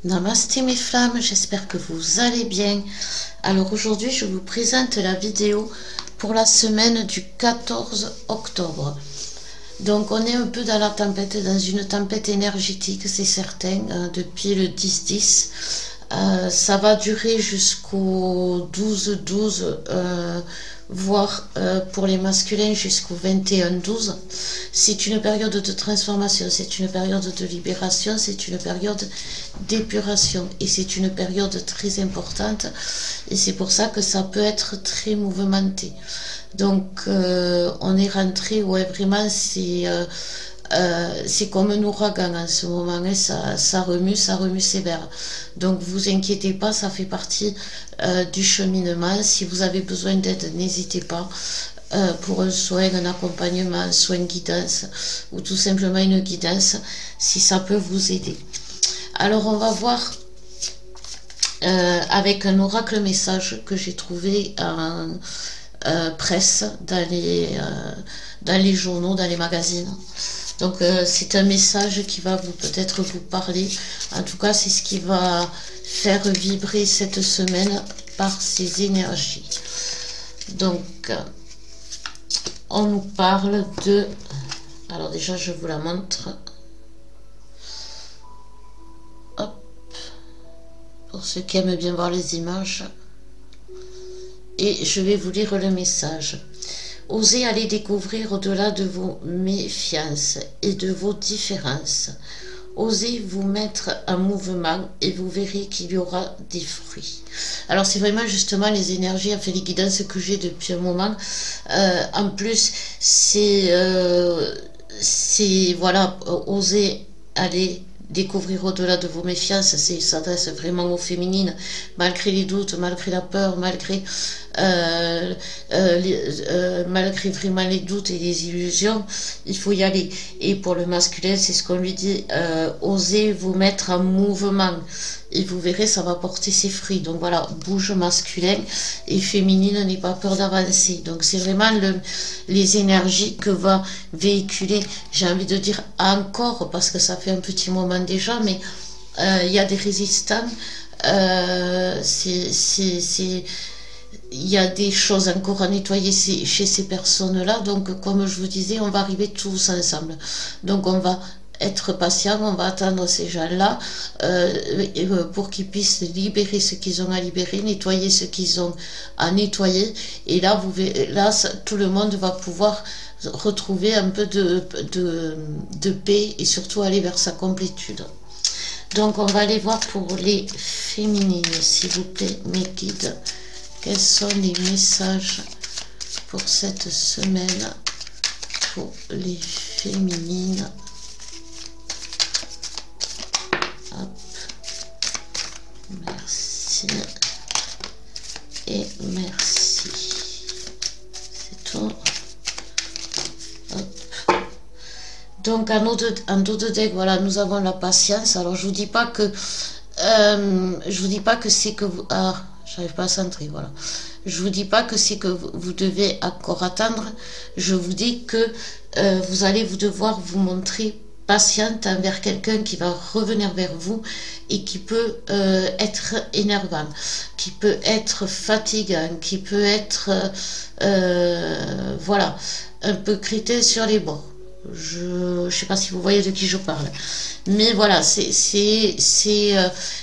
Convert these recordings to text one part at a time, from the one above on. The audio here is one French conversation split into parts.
Namasté mes flammes, j'espère que vous allez bien. Alors aujourd'hui je vous présente la vidéo pour la semaine du 14 octobre. Donc on est un peu dans la tempête, dans une tempête énergétique, c'est certain, depuis le 10-10. Ça va durer jusqu'au 12-12, voire pour les masculins jusqu'au 21-12. C'est une période de transformation, c'est une période de libération, c'est une période d'épuration et c'est une période très importante et c'est pour ça que ça peut être très mouvementé. Donc on est rentré, ouais, vraiment c'est comme un ouragan en ce moment, hein, ça remue sévère. Donc vous inquiétez pas, ça fait partie du cheminement. Si vous avez besoin d'aide, n'hésitez pas. Pour un soin, un accompagnement, un soin guidance ou tout simplement une guidance, si ça peut vous aider. Alors on va voir avec un oracle message que j'ai trouvé en presse, dans les journaux, dans les magazines. Donc c'est un message qui va peut-être vous parler. En tout cas, c'est ce qui va faire vibrer cette semaine par ces énergies. Donc on nous parle de... Alors déjà, je vous la montre. Hop. Pour ceux qui aiment bien voir les images. Et je vais vous lire le message. Osez aller découvrir au-delà de vos méfiances et de vos différences. Osez vous mettre en mouvement et vous verrez qu'il y aura des fruits. Alors c'est vraiment justement les énergies, enfin les guidances que j'ai depuis un moment. En plus, c'est voilà, oser aller découvrir au-delà de vos méfiances, ça s'adresse vraiment aux féminines, malgré les doutes, malgré la peur, malgré malgré vraiment les doutes et les illusions, il faut y aller. Et pour le masculin, c'est ce qu'on lui dit, osez vous mettre en mouvement et vous verrez, ça va porter ses fruits. Donc voilà, bouge masculin et féminine, n'aie pas peur d'avancer. Donc c'est vraiment les énergies que va véhiculer, j'ai envie de dire encore, parce que ça fait un petit moment déjà, mais il y a des résistants, il y a des choses encore à nettoyer chez ces personnes-là. Donc comme je vous disais, on va arriver tous ensemble. Donc on va être patient, on va attendre ces gens-là pour qu'ils puissent libérer ce qu'ils ont à libérer, nettoyer ce qu'ils ont à nettoyer. Et là, vous verrez, là tout le monde va pouvoir retrouver un peu de paix et surtout aller vers sa complétude. Donc on va aller voir pour les féminines, s'il vous plaît, mes guides. Quels sont les messages pour cette semaine pour les féminines? Hop. Merci. Et merci. C'est tout. Hop. Donc en dos de deck, voilà, nous avons la patience. Alors je vous dis pas que c'est que vous... Ah, j'arrive pas à centrer, voilà. Je vous dis pas que c'est que vous devez encore attendre. Je vous dis que vous allez devoir vous montrer patiente envers quelqu'un qui va revenir vers vous et qui peut être énervant, qui peut être fatigant, qui peut être voilà, un peu crétin sur les bords. Je ne sais pas si vous voyez de qui je parle, mais voilà, c'est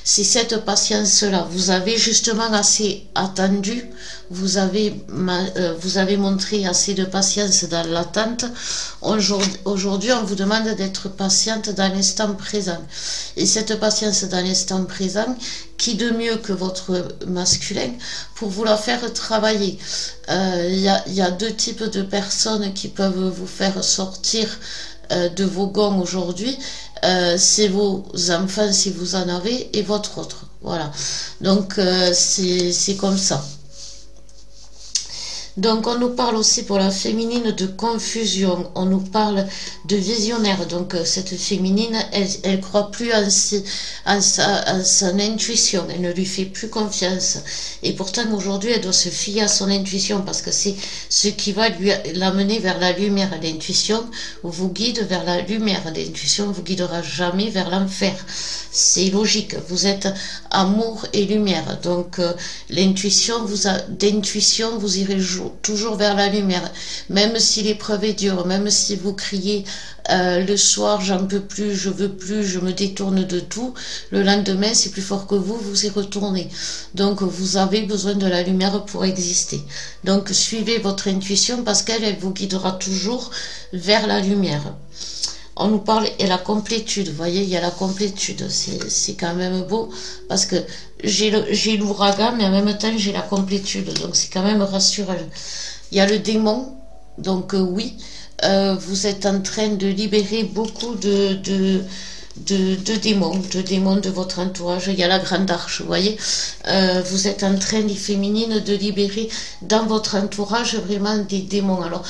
cette patience-là. Vous avez justement assez attendu, vous avez montré assez de patience dans l'attente. Aujourd'hui, on vous demande d'être patiente dans l'instant présent. Et cette patience dans l'instant présent, qui de mieux que votre masculin pour vous la faire travailler. Il y a deux types de personnes qui peuvent vous faire sortir de vos gonds aujourd'hui. C'est vos enfants si vous en avez et votre autre. Voilà. Donc c'est comme ça. Donc on nous parle aussi pour la féminine de confusion, on nous parle de visionnaire. Donc cette féminine, elle croit plus en son intuition, elle ne lui fait plus confiance. Et pourtant aujourd'hui, elle doit se fier à son intuition parce que c'est ce qui va l'amener vers la lumière. L'intuition vous guide vers la lumière, l'intuition vous guidera jamais vers l'enfer. C'est logique, vous êtes amour et lumière. Donc l'intuition, d'intuition, vous irez toujours vers la lumière. Même si l'épreuve est dure, même si vous criez le soir, j'en peux plus, je veux plus, je me détourne de tout, le lendemain, c'est plus fort que vous y retournez. Donc vous avez besoin de la lumière pour exister. Donc suivez votre intuition parce qu'elle vous guidera toujours vers la lumière. On nous parle et la complétude, vous voyez, il y a la complétude, c'est quand même beau, parce que j'ai l'ouragan, mais en même temps j'ai la complétude, donc c'est quand même rassurant. Il y a le démon, donc oui, vous êtes en train de libérer beaucoup de démons de votre entourage. Il y a la grande arche, vous voyez, vous êtes en train, les féminines, de libérer dans votre entourage vraiment des démons. Alors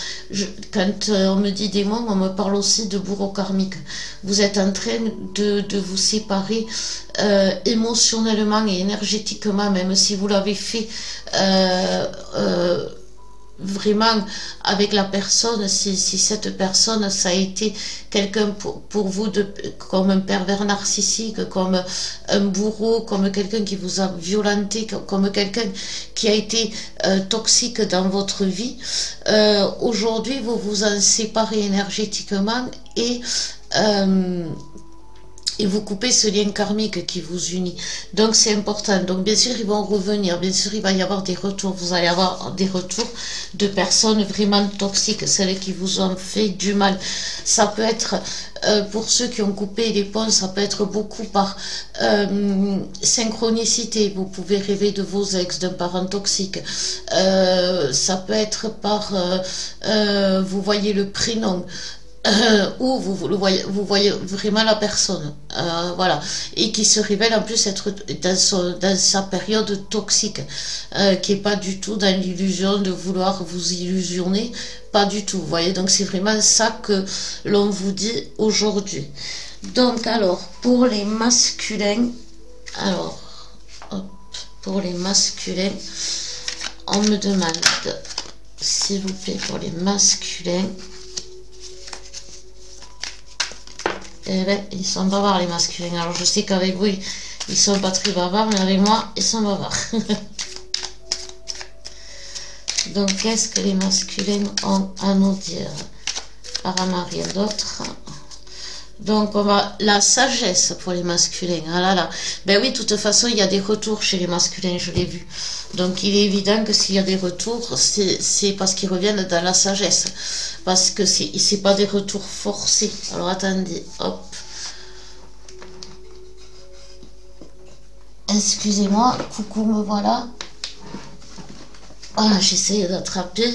quand on me dit démons, on me parle aussi de bourreau karmique. Vous êtes en train de vous séparer émotionnellement et énergétiquement, même si vous l'avez fait vraiment avec la personne, si cette personne, ça a été quelqu'un pour vous comme un pervers narcissique, comme un bourreau, comme quelqu'un qui vous a violenté, comme quelqu'un qui a été toxique dans votre vie, aujourd'hui vous vous en séparez énergétiquement et vous coupez ce lien karmique qui vous unit. Donc c'est important. Donc bien sûr ils vont revenir, bien sûr il va y avoir des retours, vous allez avoir des retours de personnes vraiment toxiques, celles qui vous ont fait du mal. Ça peut être, pour ceux qui ont coupé les ponts, ça peut être beaucoup par synchronicité. Vous pouvez rêver de vos ex, d'un parent toxique. Ça peut être par, vous voyez le prénom. Ou vous voyez vraiment la personne, voilà, et qui se révèle en plus être dans sa période toxique, qui est pas du tout dans l'illusion de vouloir vous illusionner, pas du tout, vous voyez, donc c'est vraiment ça que l'on vous dit aujourd'hui. Donc alors, pour les masculins, alors, hop, pour les masculins, on me demande, s'il vous plaît, pour les masculins, eh ben, ils sont bavards les masculins. Alors je sais qu'avec vous, ils sont pas très bavards, mais avec moi, ils sont bavards. Donc qu'est-ce que les masculins ont à nous dire? Apparemment rien d'autre. Donc on va la sagesse pour les masculins. Ah là là. Ben oui, de toute façon, il y a des retours chez les masculins, je l'ai vu. Donc il est évident que s'il y a des retours, c'est parce qu'ils reviennent dans la sagesse. Parce que c'est pas des retours forcés. Alors attendez, hop. Excusez-moi, coucou, me voilà. Ah, j'essaye d'attraper.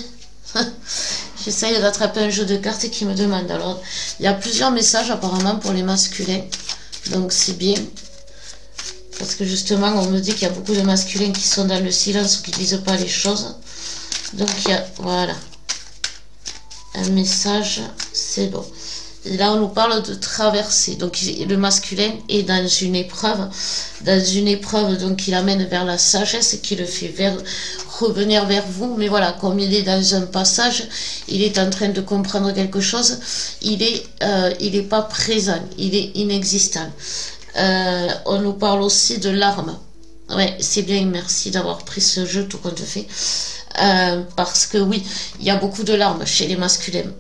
J'essaye d'attraper un jeu de cartes qui me demande. Alors, il y a plusieurs messages apparemment pour les masculins. Donc, c'est bien. Parce que justement, on me dit qu'il y a beaucoup de masculins qui sont dans le silence ou qui ne disent pas les choses. Donc, il y a, voilà. Un message, c'est bon. Et là, on nous parle de traverser. Donc, le masculin est dans une épreuve. Dans une épreuve, donc, il amène vers la sagesse, qui le fait revenir vers vous. Mais voilà, comme il est dans un passage, il est en train de comprendre quelque chose. Il est pas présent. Il est inexistant. On nous parle aussi de larmes. Ouais, c'est bien. Merci d'avoir pris ce jeu tout compte fait. Parce que oui, il y a beaucoup de larmes chez les masculins.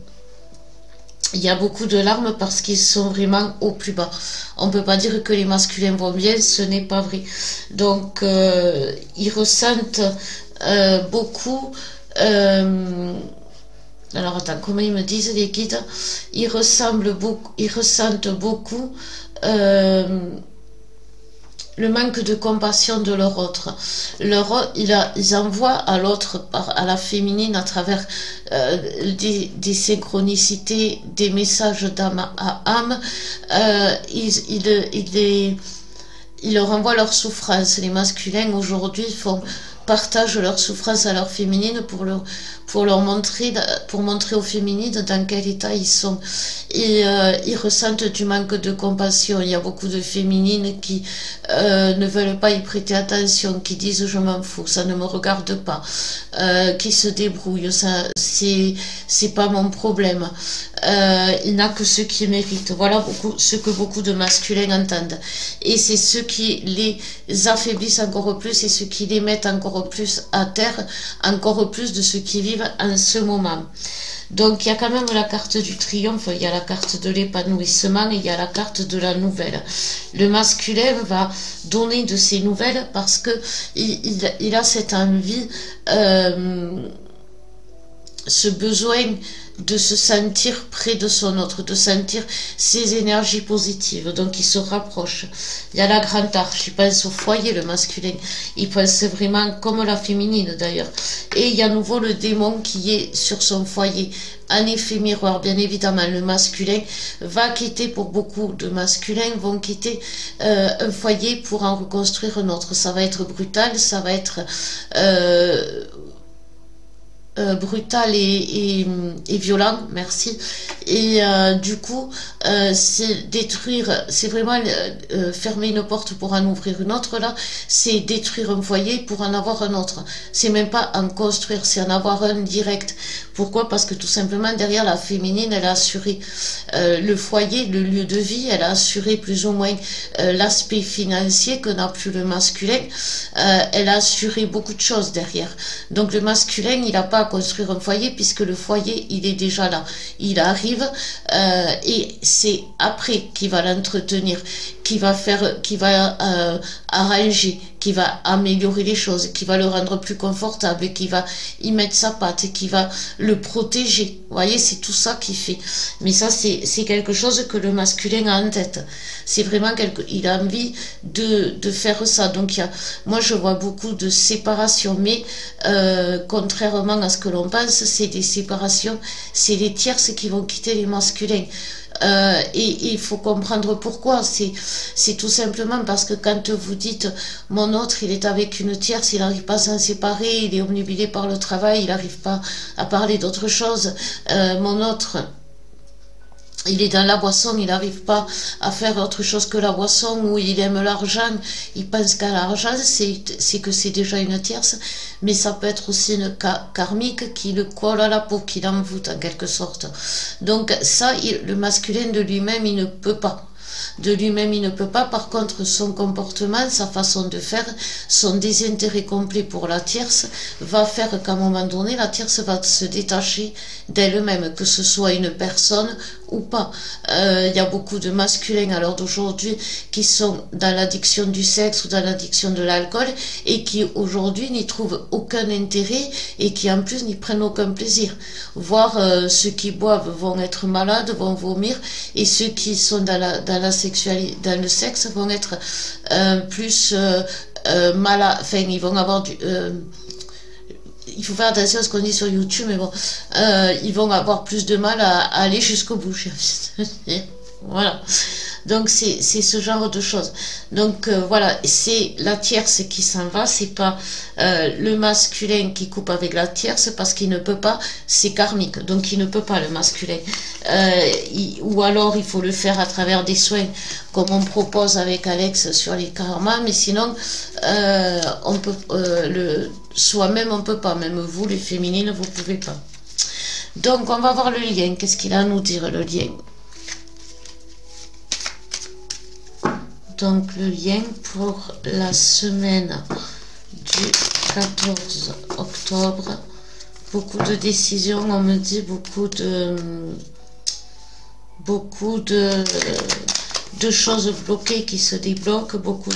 Il y a beaucoup de larmes parce qu'ils sont vraiment au plus bas. On ne peut pas dire que les masculins vont bien, ce n'est pas vrai. Donc, ils ressentent beaucoup... alors, attends, comment ils me disent les guides? Ils ressentent beaucoup... le manque de compassion de leur autre. Ils envoient à l'autre, à la féminine, à travers des synchronicités, des messages d'âme à âme. Ils leur envoient leur souffrance. Les masculins aujourd'hui font partagent leur souffrance à leur féminine pour montrer aux féminines dans quel état ils sont. Et ils ressentent du manque de compassion. Il y a beaucoup de féminines qui ne veulent pas y prêter attention, qui disent je m'en fous, ça ne me regarde pas, qui se débrouillent, ça c'est pas mon problème. Il n'a que ceux qui méritent. Voilà ce que beaucoup de masculins entendent. Et c'est ce qui les affaiblissent encore plus et ce qui les mettent encore plus à terre, encore plus de ce qu'ils vivent en ce moment. Donc il y a quand même la carte du triomphe, il y a la carte de l'épanouissement et il y a la carte de la nouvelle. Le masculin va donner de ses nouvelles parce que il a cette envie, ce besoin de se sentir près de son autre, de sentir ses énergies positives. Donc il se rapproche. Il y a la grande arche, il pense au foyer, le masculin. Il pense vraiment comme la féminine d'ailleurs. Et il y a à nouveau le démon qui est sur son foyer. En effet miroir, bien évidemment, le masculin va quitter, pour beaucoup de masculins, vont quitter un foyer pour en reconstruire un autre. Ça va être brutal, ça va être brutal et violent, merci. Et du coup, c'est détruire, c'est vraiment fermer une porte pour en ouvrir une autre. Là, c'est détruire un foyer pour en avoir un autre. C'est même pas en construire, c'est en avoir un direct. Pourquoi? Parce que tout simplement, derrière la féminine, elle a assuré le foyer, le lieu de vie, elle a assuré plus ou moins l'aspect financier que n'a plus le masculin. Elle a assuré beaucoup de choses derrière. Donc le masculin, il n'a pas à construire un foyer puisque le foyer, il est déjà là. Il arrive et c'est après qu'il va l'entretenir, qui va arranger, qui va améliorer les choses, qui va le rendre plus confortable, qui va y mettre sa patte, qui va le protéger. Vous voyez, c'est tout ça qu'il fait. Mais ça, c'est quelque chose que le masculin a en tête. C'est vraiment il a envie de faire ça. Donc, moi, je vois beaucoup de séparations, mais contrairement à ce que l'on pense, c'est des séparations, c'est les tierces qui vont quitter les masculins. Et il faut comprendre pourquoi. C'est tout simplement parce que quand vous dites mon autre il est avec une tierce, il n'arrive pas à s'en séparer, il est omnubilé par le travail, il n'arrive pas à parler d'autre chose, mon autre il est dans la boisson, il n'arrive pas à faire autre chose que la boisson, ou il aime l'argent, il pense qu'à l'argent, c'est que c'est déjà une tierce, mais ça peut être aussi une karmique qui le colle à la peau, qui l'envoûte en quelque sorte. Donc ça, le masculin de lui-même, il ne peut pas. De lui-même, il ne peut pas. Par contre, son comportement, sa façon de faire, son désintérêt complet pour la tierce va faire qu'à un moment donné, la tierce va se détacher d'elle-même, que ce soit une personne ou pas. Il y a beaucoup de masculins à l'heure d'aujourd'hui qui sont dans l'addiction du sexe ou dans l'addiction de l'alcool et qui aujourd'hui n'y trouvent aucun intérêt et qui en plus n'y prennent aucun plaisir. Voire ceux qui boivent vont être malades, vont vomir, et ceux qui sont dans la sexualité, dans le sexe vont être plus malades, enfin ils vont avoir il faut faire attention à ce qu'on dit sur YouTube, mais bon, ils vont avoir plus de mal à aller jusqu'au bout. Voilà. Donc c'est ce genre de choses. Donc voilà, c'est la tierce qui s'en va, c'est pas le masculin qui coupe avec la tierce parce qu'il ne peut pas, c'est karmique, donc il ne peut pas le masculin. Ou alors il faut le faire à travers des soins comme on propose avec Alex sur les karmas, mais sinon on peut soi-même on peut pas, même vous les féminines vous pouvez pas. Donc on va voir le lien, qu'est-ce qu'il a à nous dire le lien. Donc le lien pour la semaine du 14 octobre, beaucoup de décisions, on me dit beaucoup de choses bloquées qui se débloquent, beaucoup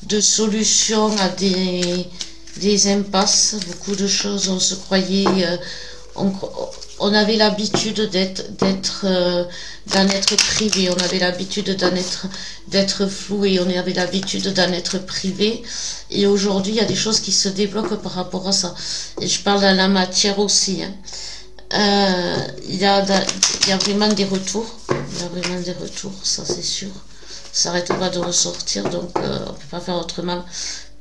de solutions à des impasses, beaucoup de choses, on se croyait, on avait l'habitude d'être d'en être privé, on avait l'habitude d'être floué, on avait l'habitude d'en être privé, et aujourd'hui il y a des choses qui se débloquent par rapport à ça, et je parle dans la matière aussi, hein. Il y a vraiment des retours, ça c'est sûr, ça n'arrête pas de ressortir, donc on ne peut pas faire autrement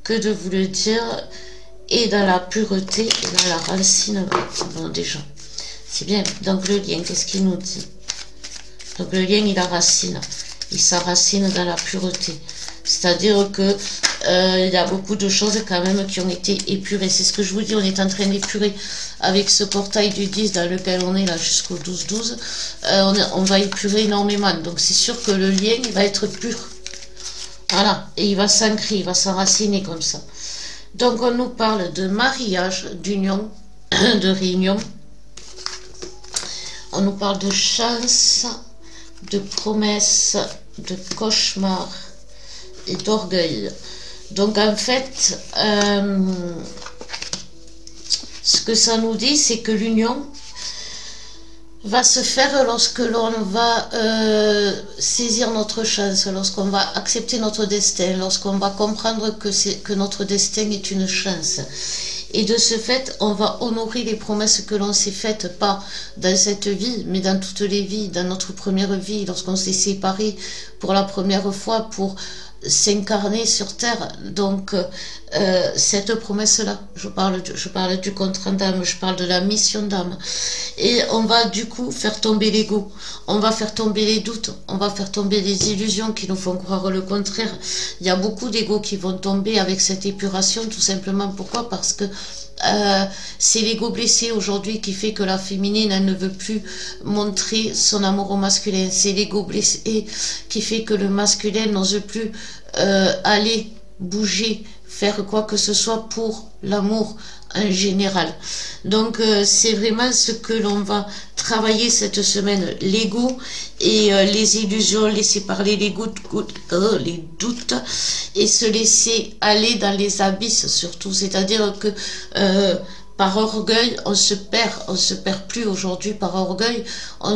que de vous le dire. et dans la pureté et dans la racine. Bon, déjà, c'est bien. Donc le lien, qu'est-ce qu'il nous dit? Donc le lien, il racine. Il s'enracine dans la pureté. C'est-à-dire que il y a beaucoup de choses quand même qui ont été épurées. C'est ce que je vous dis, on est en train d'épurer avec ce portail du 10 dans lequel on est là jusqu'au 12-12. On va épurer énormément. Donc c'est sûr que le lien, il va être pur. Voilà. Et il va s'ancrer, il va s'enraciner comme ça. Donc on nous parle de mariage, d'union, de réunion. On nous parle de chance, de promesses, de cauchemars et d'orgueil. Donc en fait, ce que ça nous dit, c'est que l'union va se faire lorsque l'on va saisir notre chance, lorsqu'on va accepter notre destin, lorsqu'on va comprendre que notre destin est une chance. Et de ce fait, on va honorer les promesses que l'on s'est faites, pas dans cette vie, mais dans toutes les vies, dans notre première vie, lorsqu'on s'est séparés pour la première fois, pour s'incarner sur terre. Donc cette promesse-là, je parle du contrat d'âme, je parle de la mission d'âme. Et on va du coup faire tomber l'ego, on va faire tomber les doutes, on va faire tomber les illusions qui nous font croire le contraire. Il y a beaucoup d'ego qui vont tomber avec cette épuration, tout simplement. Pourquoi? Parce que c'est l'ego blessé aujourd'hui qui fait que la féminine, elle ne veut plus montrer son amour au masculin. C'est l'ego blessé qui fait que le masculin n'ose plus aller, bouger, faire quoi que ce soit pour l'amour en général. Donc c'est vraiment ce que l'on va travailler cette semaine, l'ego et les illusions, laisser parler les doutes et se laisser aller dans les abysses surtout. C'est-à-dire que par orgueil, on se perd plus aujourd'hui par orgueil, on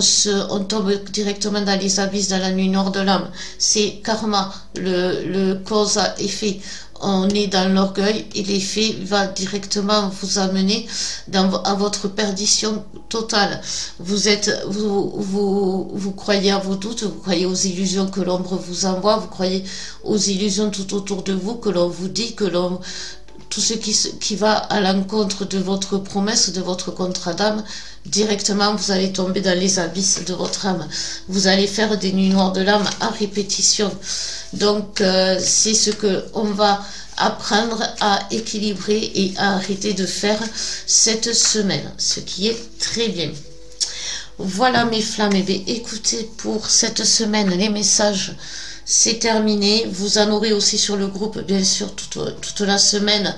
tombe directement dans les abysses, dans la nuit noire de l'âme. C'est karma, le cause à effet. On est dans l'orgueil et l'effet va directement vous amener à votre perdition totale. Vous croyez à vos doutes, vous croyez aux illusions que l'ombre vous envoie, vous croyez aux illusions tout autour de vous, que l'on vous dit, tout ce qui va à l'encontre de votre promesse, de votre contrat d'âme, directement vous allez tomber dans les abysses de votre âme. Vous allez faire des nuits noires de l'âme à répétition. Donc c'est ce que on va apprendre à équilibrer et à arrêter de faire cette semaine, ce qui est très bien. Voilà mes flammes, et bien écoutez, pour cette semaine, les messages, c'est terminé. Vous en aurez aussi sur le groupe, bien sûr, toute la semaine.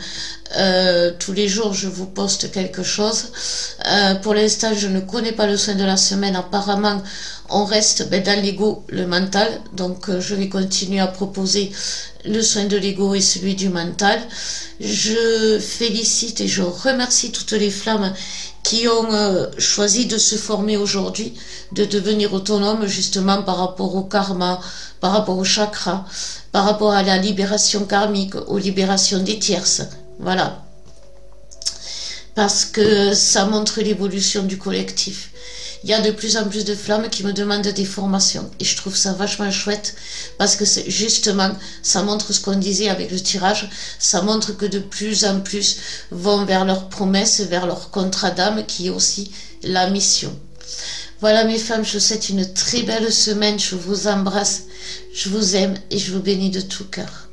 Tous les jours, je vous poste quelque chose. Pour l'instant, je ne connais pas le soin de la semaine. Apparemment, on reste dans l'ego, le mental. Donc, je vais continuer à proposer le soin de l'ego et celui du mental. Je félicite et je remercie toutes les flammes qui ont choisi de se former aujourd'hui, de devenir autonomes justement par rapport au karma, par rapport au chakra, par rapport à la libération karmique, aux libérations des tierces. Voilà. Parce que ça montre l'évolution du collectif. Il y a de plus en plus de flammes qui me demandent des formations. Et je trouve ça vachement chouette parce que justement, ça montre ce qu'on disait avec le tirage. Ça montre que de plus en plus vont vers leurs promesses, vers leur contrat d'âme qui est aussi la mission. Voilà mes femmes, je vous souhaite une très belle semaine. Je vous embrasse, je vous aime et je vous bénis de tout cœur.